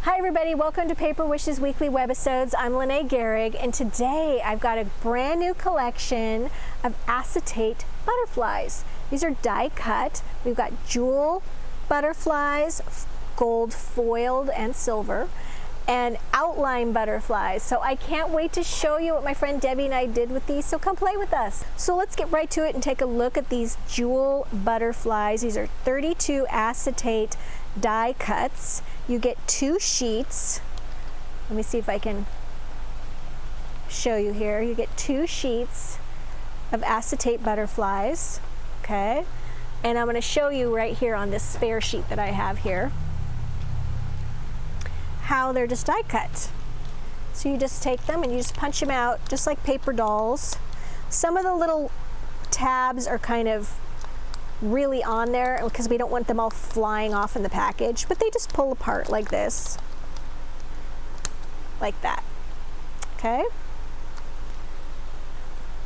Hi everybody, welcome to Paper Wishes Weekly Webisodes. I'm Lene Gehrig, and today I've got a brand new collection of acetate butterflies. These are die cut. We've got jewel butterflies, gold foiled and silver, and outline butterflies. So I can't wait to show you what my friend Debbie and I did with these, so come play with us. So let's get right to it and take a look at these jewel butterflies. These are 32 acetate die cuts. You get 2 sheets. Let me see if I can show you here. You get 2 sheets of acetate butterflies, okay? And I'm going to show you right here on this spare sheet that I have here how they're just die cut. So you just take them and you just punch them out just like paper dolls. Some of the little tabs are kind of really on there because we don't want them all flying off in the package, but they just pull apart like this, like that. Okay,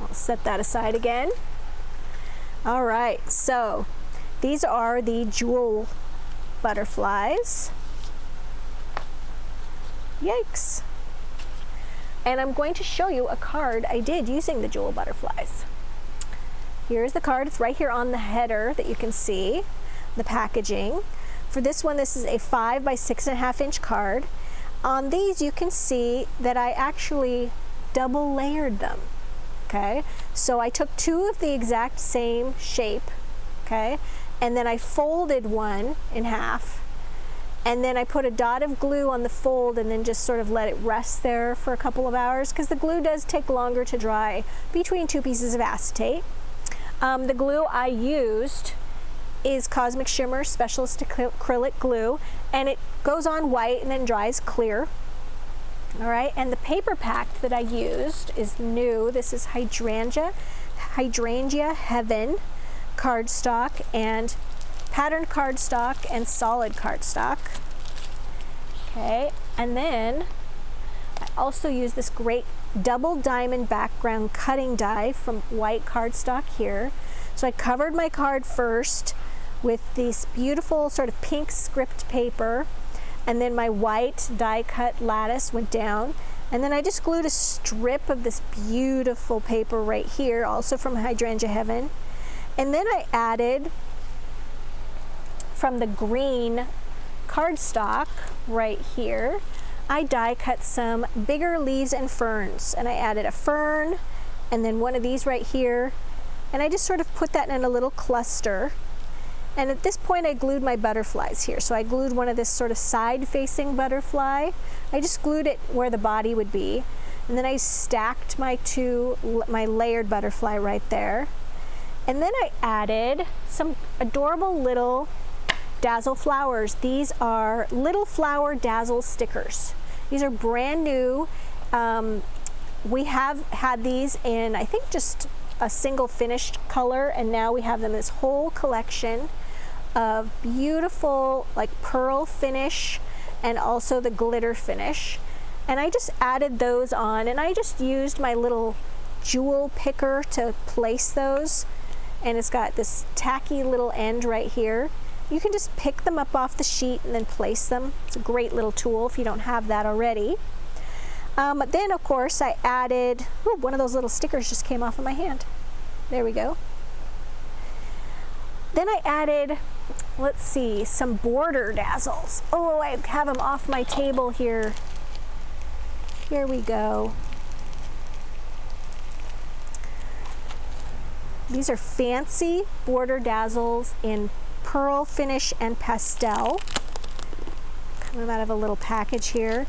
I'll set that aside again. All right, so these are the jewel butterflies. Yikes. And I'm going to show you a card I did using the jewel butterflies. Here's the card. It's right here on the header that you can see, the packaging. For this one, this is a 5 by 6.5 inch card. On these, you can see that I actually double layered them, okay? So I took 2 of the exact same shape, okay? And then I folded one in half, and then I put a dot of glue on the fold and then just sort of let it rest there for a couple of hours because the glue does take longer to dry between 2 pieces of acetate. The glue I used is Cosmic Shimmer Specialist Acrylic Glue, and it goes on white and then dries clear. All right, and the paper pack that I used is new. This is Hydrangea Heaven cardstock and patterned cardstock and solid cardstock. Okay, and then I also use this great double diamond background cutting die from white cardstock here. So I covered my card first with this beautiful sort of pink script paper, and then my white die cut lattice went down, and then I just glued a strip of this beautiful paper right here, also from Hydrangea Heaven. And then I added from the green cardstock right here, I die cut some bigger leaves and ferns, and I added a fern and then one of these right here, and I just sort of put that in a little cluster. And at this point I glued my butterflies here. So I glued one of this sort of side facing butterfly. I just glued it where the body would be, and then I stacked my layered butterfly right there. And then I added some adorable little Dazzle flowers. These are little flower Dazzle stickers. These are brand new. We have had these in, I think, just a single finished color, and now we have them this whole collection of beautiful like pearl finish and also the glitter finish. And I just added those on, and I just used my little jewel picker to place those, and it's got this tacky little end right here. You can just pick them up off the sheet and then place them. It's a great little tool if you don't have that already. But then, of course, I added, ooh, one of those little stickers just came off of my hand. There we go. Then I added, let's see, some border dazzles. Oh, I have them off my table here. Here we go. These are fancy border dazzles in pearl finish and pastel. Coming out of a little package here.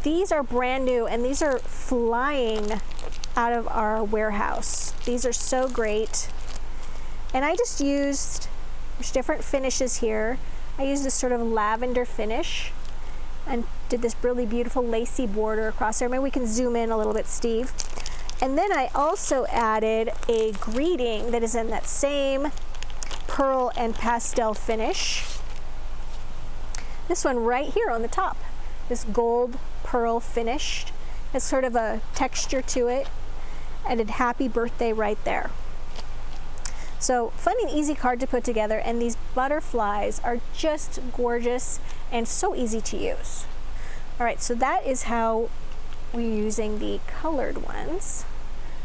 These are brand new, and these are flying out of our warehouse. These are so great. And I just used, there's different finishes here. I used this sort of lavender finish and did this really beautiful lacy border across there. Maybe we can zoom in a little bit, Steve. And then I also added a greeting that is in that same pearl and pastel finish. This one right here on the top, this gold pearl finish. It's sort of a texture to it. Added happy birthday right there. So fun and easy card to put together, and these butterflies are just gorgeous and so easy to use. All right, so that is how we're using the colored ones.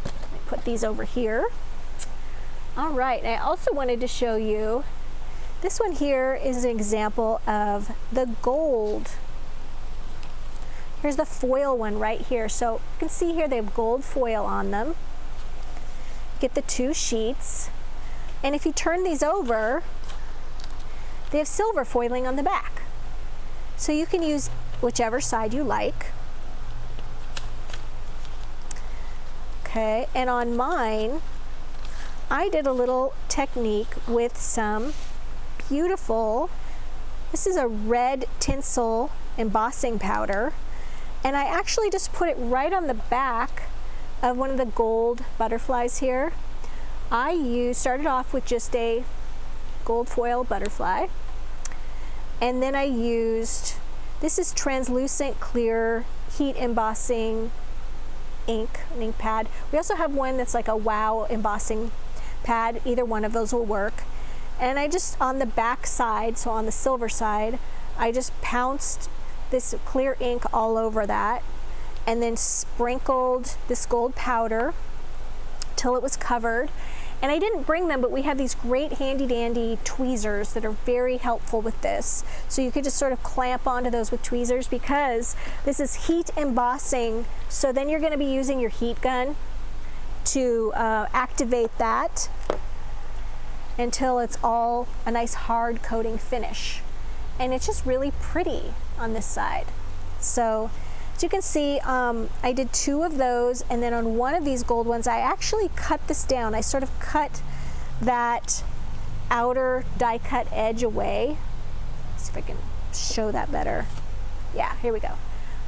Let me put these over here. All right, and I also wanted to show you, this one here is an example of the gold. Here's the foil one right here. So you can see here they have gold foil on them. Get the two sheets. And if you turn these over, they have silver foiling on the back. So you can use whichever side you like. Okay, and on mine, I did a little technique with some beautiful, this is a red tinsel embossing powder, and I actually just put it right on the back of one of the gold butterflies here. I started off with just a gold foil butterfly, and then I used, this is translucent clear heat embossing ink, an ink pad. We also have one that's like a wow embossing pad. Either one of those will work. And I just, on the back side, so on the silver side, I just pounced this clear ink all over that, and then sprinkled this gold powder till it was covered. And I didn't bring them, but we have these great handy dandy tweezers that are very helpful with this. So you could just sort of clamp onto those with tweezers, because this is heat embossing. So then you're going to be using your heat gun to activate that until it's all a nice hard coating finish. And it's just really pretty on this side. So as you can see, I did two of those, and then on one of these gold ones, I actually cut this down. I sort of cut that outer die cut edge away. Let's see if I can show that better. Yeah, here we go.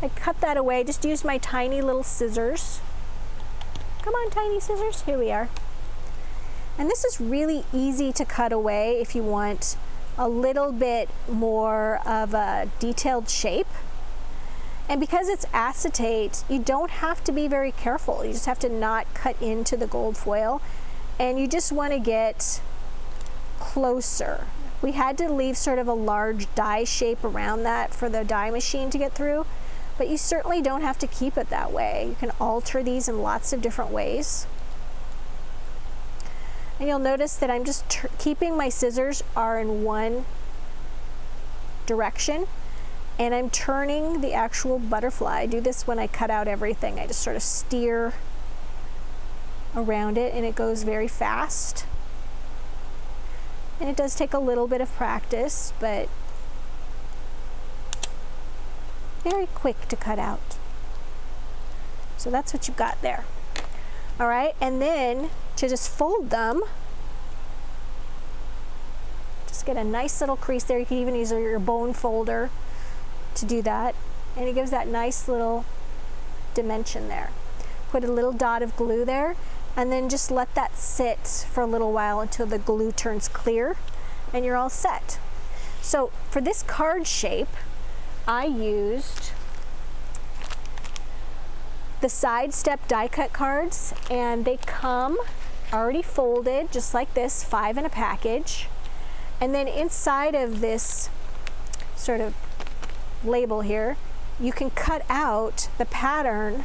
I cut that away, just used my tiny little scissors. Come on, tiny scissors, here we are. And this is really easy to cut away if you want a little bit more of a detailed shape. And because it's acetate, you don't have to be very careful. You just have to not cut into the gold foil, and you just want to get closer. We had to leave sort of a large die shape around that for the die machine to get through, but you certainly don't have to keep it that way. You can alter these in lots of different ways. And you'll notice that I'm just keeping my scissors are in one direction, and I'm turning the actual butterfly. I do this when I cut out everything. I just sort of steer around it, and it goes very fast. And it does take a little bit of practice, but very quick to cut out. So that's what you've got there. All right, and then to just fold them, just get a nice little crease there. You can even use your bone folder to do that, and it gives that nice little dimension there. Put a little dot of glue there, and then just let that sit for a little while until the glue turns clear, and you're all set. So for this card shape, I used the side step die cut cards, and they come already folded just like this, 5 in a package. And then inside of this sort of label here, you can cut out the pattern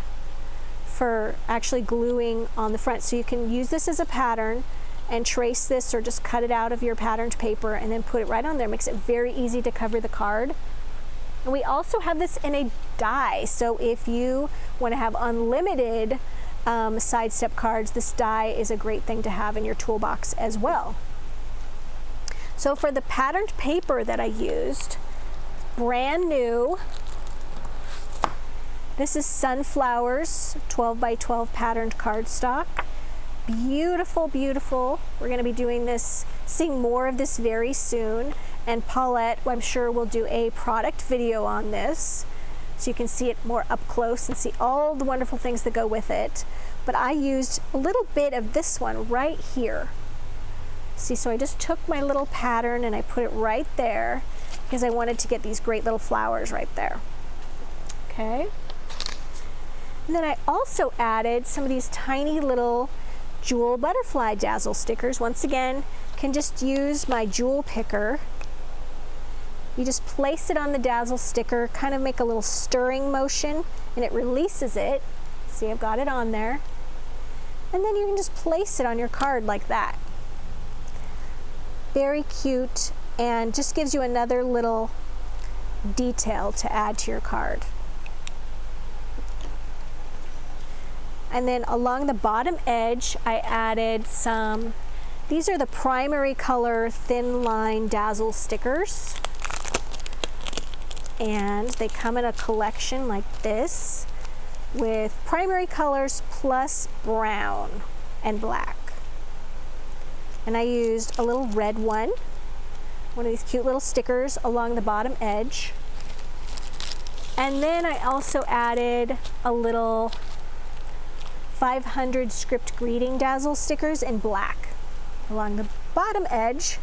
for actually gluing on the front. So you can use this as a pattern and trace this, or just cut it out of your patterned paper and then put it right on there. It makes it very easy to cover the card. And we also have this in a die, so if you want to have unlimited side step cards, this die is a great thing to have in your toolbox as well. So for the patterned paper that I used, brand new, this is Sunflowers 12 by 12 patterned cardstock. Beautiful, beautiful. We're going to be doing this, seeing more of this very soon, and Paulette, I'm sure, will do a product video on this so you can see it more up close and see all the wonderful things that go with it. But I used a little bit of this one right here. See, so I just took my little pattern and I put it right there because I wanted to get these great little flowers right there. Okay. And then I also added some of these tiny little jewel butterfly Dazzle stickers. Once again, can just use my jewel picker You just place it on the Dazzle sticker, kind of make a little stirring motion, and it releases it. See, I've got it on there. And then you can just place it on your card like that. Very cute, and just gives you another little detail to add to your card. And then along the bottom edge, I added some, these are the primary color thin line Dazzle stickers. And they come in a collection like this with primary colors plus brown and black. And I used a little red one of these cute little stickers along the bottom edge. And then I also added a little 500 script greeting Dazzle stickers in black along the bottom edge.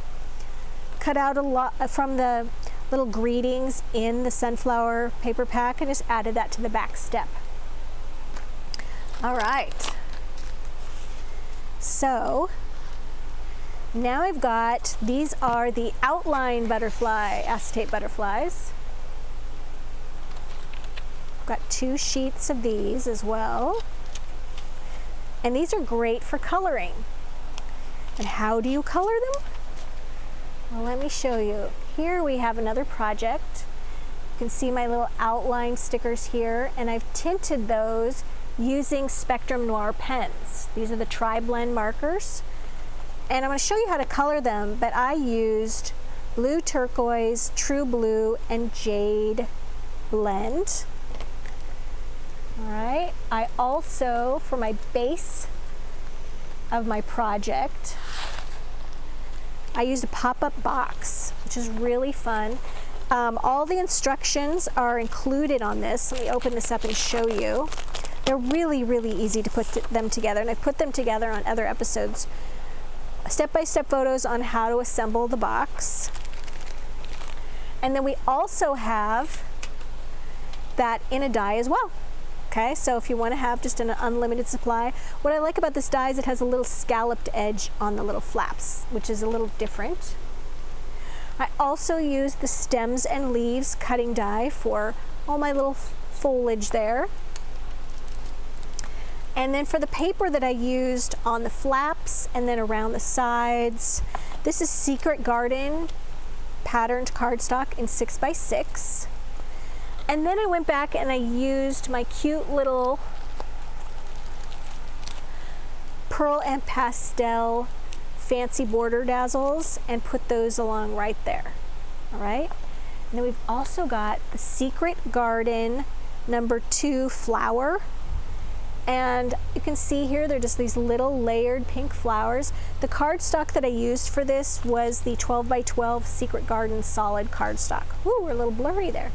Cut out a lot from the little greetings in the sunflower paper pack and just added that to the back step. All right, so now I've got, these are the outline butterfly, acetate butterflies. I've got 2 sheets of these as well. And these are great for coloring. And how do you color them? Well, let me show you. Here we have another project. You can see my little outline stickers here, and I've tinted those using Spectrum Noir pens. These are the tri-blend markers. And I'm going to show you how to color them, but I used blue turquoise, true blue, and jade blend. All right, I also, for my base of my project, I used a pop-up box, which is really fun. All the instructions are included on this. Let me open this up and show you. They're really, really easy to put them together, and I've put them together on other episodes. Step-by-step photos on how to assemble the box. And then we also have that in a die as well. Okay, so if you want to have just an unlimited supply, what I like about this die is it has a little scalloped edge on the little flaps, which is a little different. I also use the stems and leaves cutting die for all my little foliage there. And then for the paper that I used on the flaps and then around the sides, this is Secret Garden patterned cardstock in 6x6. And then I went back and I used my cute little pearl and pastel fancy border dazzles and put those along right there. All right. And then we've also got the Secret Garden #2 flower. And you can see here, they're just these little layered pink flowers. The cardstock that I used for this was the 12x12 Secret Garden solid cardstock. Ooh, we're a little blurry there.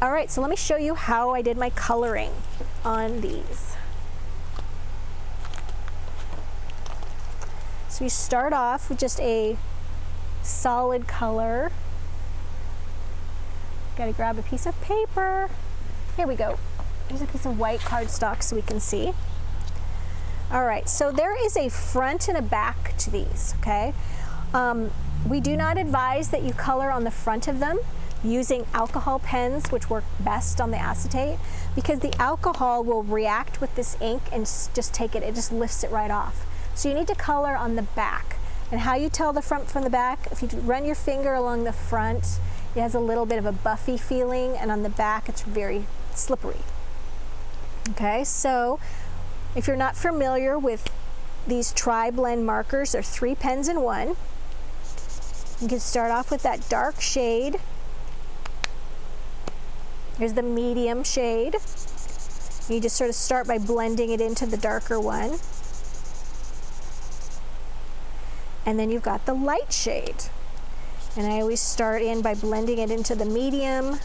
All right, so let me show you how I did my coloring on these. So you start off with just a solid color. Got to grab a piece of paper. Here we go. Here's a piece of white cardstock so we can see. All right, so there is a front and a back to these, okay? We do not advise that you color on the front of them using alcohol pens, which work best on the acetate, because the alcohol will react with this ink and just take it, it just lifts it right off. So you need to color on the back. And how you tell the front from the back, if you run your finger along the front, it has a little bit of a buffy feeling, and on the back it's very slippery. Okay, so if you're not familiar with these tri-blend markers, they're 3 pens in one. You can start off with that dark shade. Here's the medium shade. You just sort of start by blending it into the darker one. And then you've got the light shade. And I always start in by blending it into the medium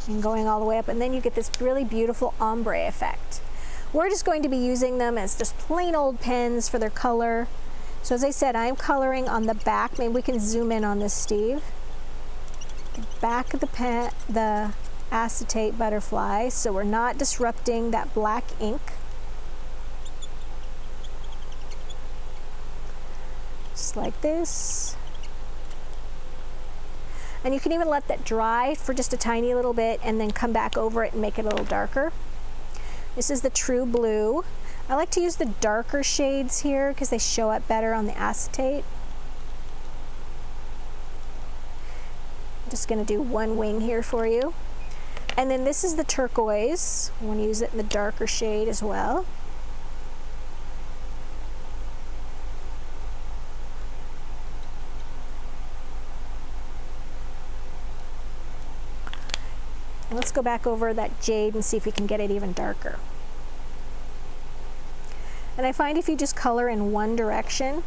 and going all the way up, and then you get this really beautiful ombre effect. We're just going to be using them as just plain old pens for their color. So as I said, I'm coloring on the back. Maybe we can zoom in on this, Steve. The back of the pen, the acetate butterfly, so we're not disrupting that black ink. Just just like this. And you can even let that dry for just a tiny little bit and then come back over it and make it a little darker. This is the true blue. I like to use the darker shades here because they show up better on the acetate. I'm just going to do one wing here for you. And then this is the turquoise. I want to use it in the darker shade as well. And let's go back over that jade and see if we can get it even darker. And I find if you just color in one direction,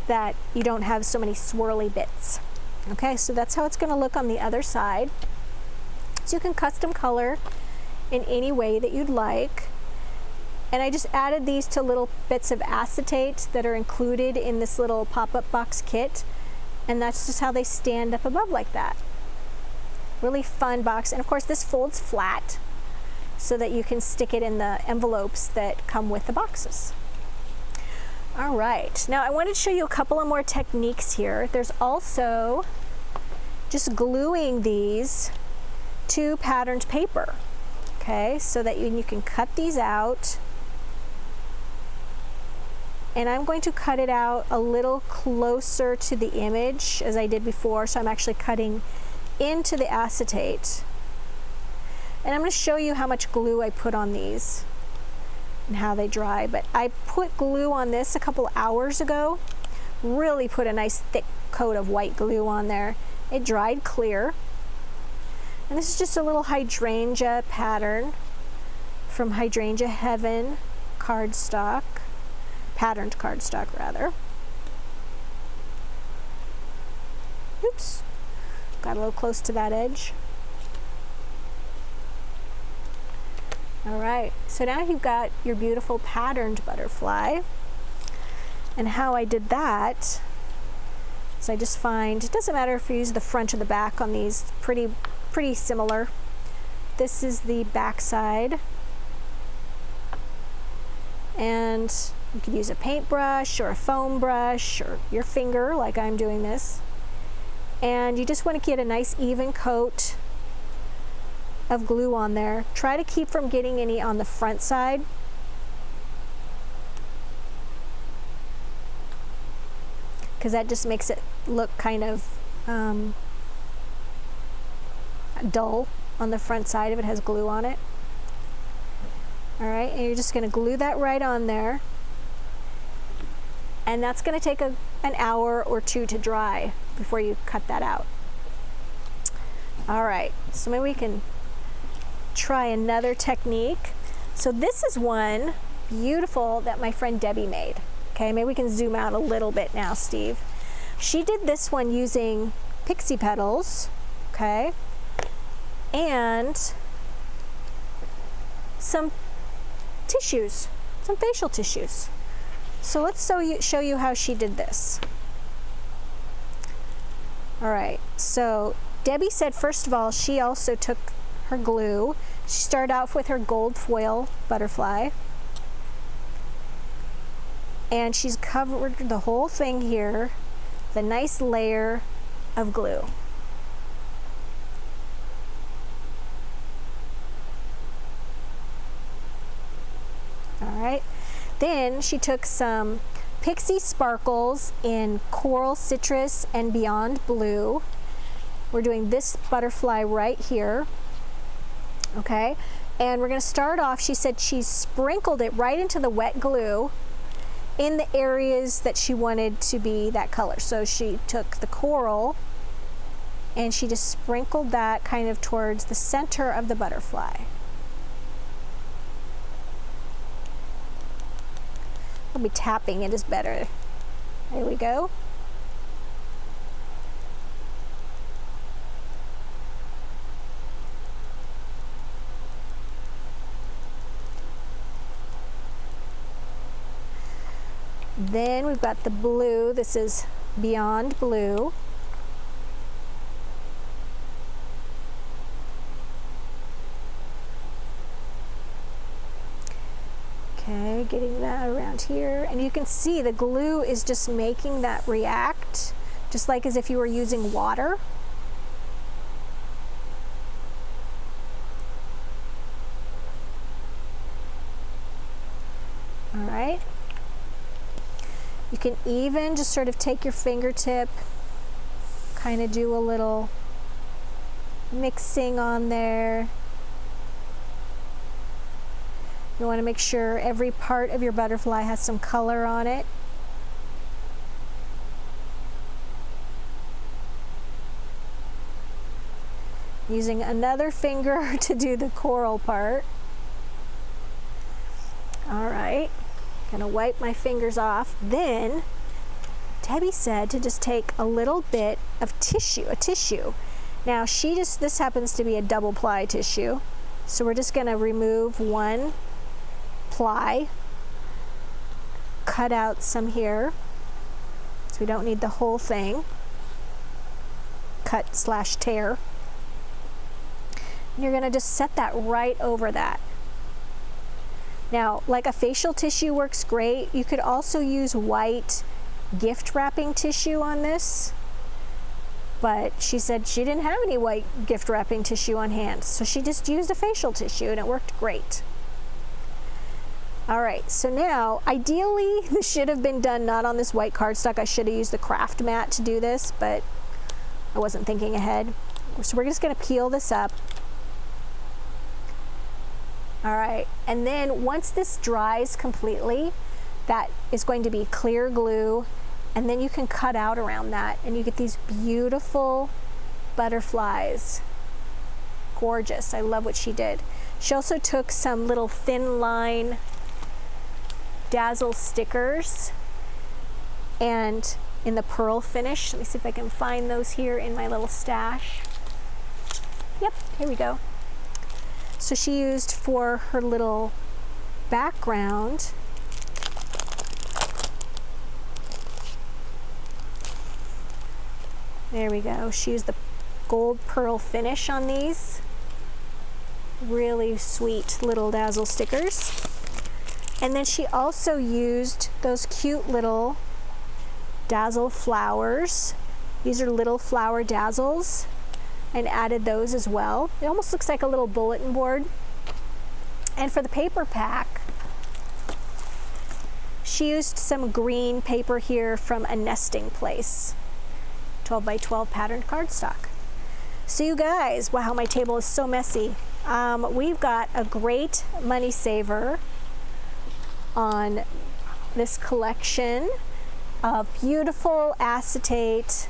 that you don't have so many swirly bits. Okay, so that's how it's going to look on the other side. So you can custom color in any way that you'd like. And I just added these to little bits of acetate that are included in this little pop-up box kit. And that's just how they stand up above like that. Really fun box. And of course this folds flat so that you can stick it in the envelopes that come with the boxes. All right, now I wanted to show you a couple of more techniques here. There's also just gluing these to patterned paper, okay, so that you can cut these out. And I'm going to cut it out a little closer to the image as I did before, so I'm actually cutting into the acetate. And I'm going to show you how much glue I put on these and how they dry. But I put glue on this a couple hours ago. Really put a nice thick coat of white glue on there. It dried clear. And this is just a little hydrangea pattern from Hydrangea Heaven cardstock, patterned cardstock rather. Oops, got a little close to that edge. All right, so now you've got your beautiful patterned butterfly. And how I did that is I just find, it doesn't matter if you use the front or the back on these, pretty similar. This is the back side. And you could use a paintbrush or a foam brush or your finger like I'm doing this. And you just want to get a nice even coat of glue on there. Try to keep from getting any on the front side. Because that just makes it look kind of dull on the front side if it has glue on it. All right, and you're just going to glue that right on there. And that's going to take an hour or two to dry before you cut that out. All right, so maybe we can try another technique. So this is one beautiful that my friend Debbie made. Okay, maybe we can zoom out a little bit now, Steve. She did this one using pixie petals, okay, and some tissues, some facial tissues. So let's show you how she did this. All right, so Debbie said first of all she also took her glue. She started off with her gold foil butterfly, and she's covered the whole thing here with a nice layer of glue. All right, then she took some Pixie Sparkles in Coral Citrus and Beyond Blue. We're doing this butterfly right here. Okay, and we're going to start off, she said she sprinkled it right into the wet glue in the areas that she wanted to be that color. So she took the coral and she just sprinkled that kind of towards the center of the butterfly. We'll be tapping it is better. There we go. Then we've got the blue. This is Beyond Blue. Okay, getting that around here. And you can see the glue is just making that react, just like as if you were using water. All right. You can even just sort of take your fingertip, kind of do a little mixing on there. You want to make sure every part of your butterfly has some color on it. Using another finger to do the coral part. All right, gonna wipe my fingers off. Then Debbie said to just take a little bit of tissue, a tissue. Now this happens to be a double ply tissue. So we're just gonna remove one ply, cut out some here. So we don't need the whole thing. Cut/tear. And you're gonna just set that right over that. Now, like a facial tissue works great. You could also use white gift wrapping tissue on this, but she said she didn't have any white gift wrapping tissue on hand, so she just used a facial tissue and it worked great. All right, so now, ideally, this should have been done not on this white cardstock. I should have used the craft mat to do this, but I wasn't thinking ahead. So we're just gonna peel this up. All right, and then once this dries completely, that is going to be clear glue, and then you can cut out around that, and you get these beautiful butterflies. Gorgeous, I love what she did. She also took some little thin line Dazzle stickers, and in the pearl finish, let me see if I can find those here in my little stash. Yep, here we go. So she used for her little background there we go. She used the gold pearl finish on these. Really sweet little Dazzle stickers. And then she also used those cute little Dazzle flowers. These are little flower dazzles, and added those as well. It almost looks like a little bulletin board. And for the paper pack, she used some green paper here from A Nesting Place, 12 by 12 patterned cardstock. So you guys, wow, my table is so messy. We've got a great money saver on this collection of beautiful acetate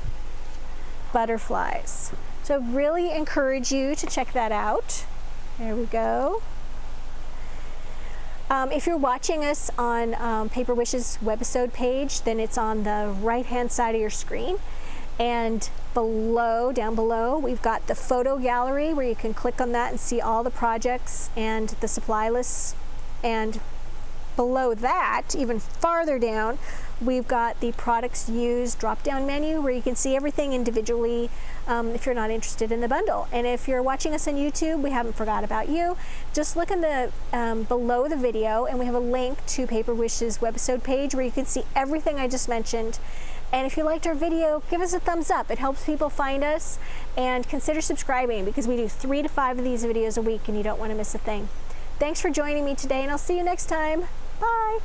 butterflies. So I really encourage you to check that out. There we go. If you're watching us on Paper Wish's webisode page, then it's on the right-hand side of your screen. And below, down below, we've got the photo gallery where you can click on that and see all the projects and the supply lists. And below that, even farther down, we've got the products used drop-down menu where you can see everything individually if you're not interested in the bundle. And if you're watching us on YouTube, we haven't forgot about you. Just look in the below the video, and we have a link to Paper Wish's webisode page where you can see everything I just mentioned. And if you liked our video, give us a thumbs up. It helps people find us, and consider subscribing because we do 3 to 5 of these videos a week and you don't want to miss a thing. Thanks for joining me today, and I'll see you next time. Bye.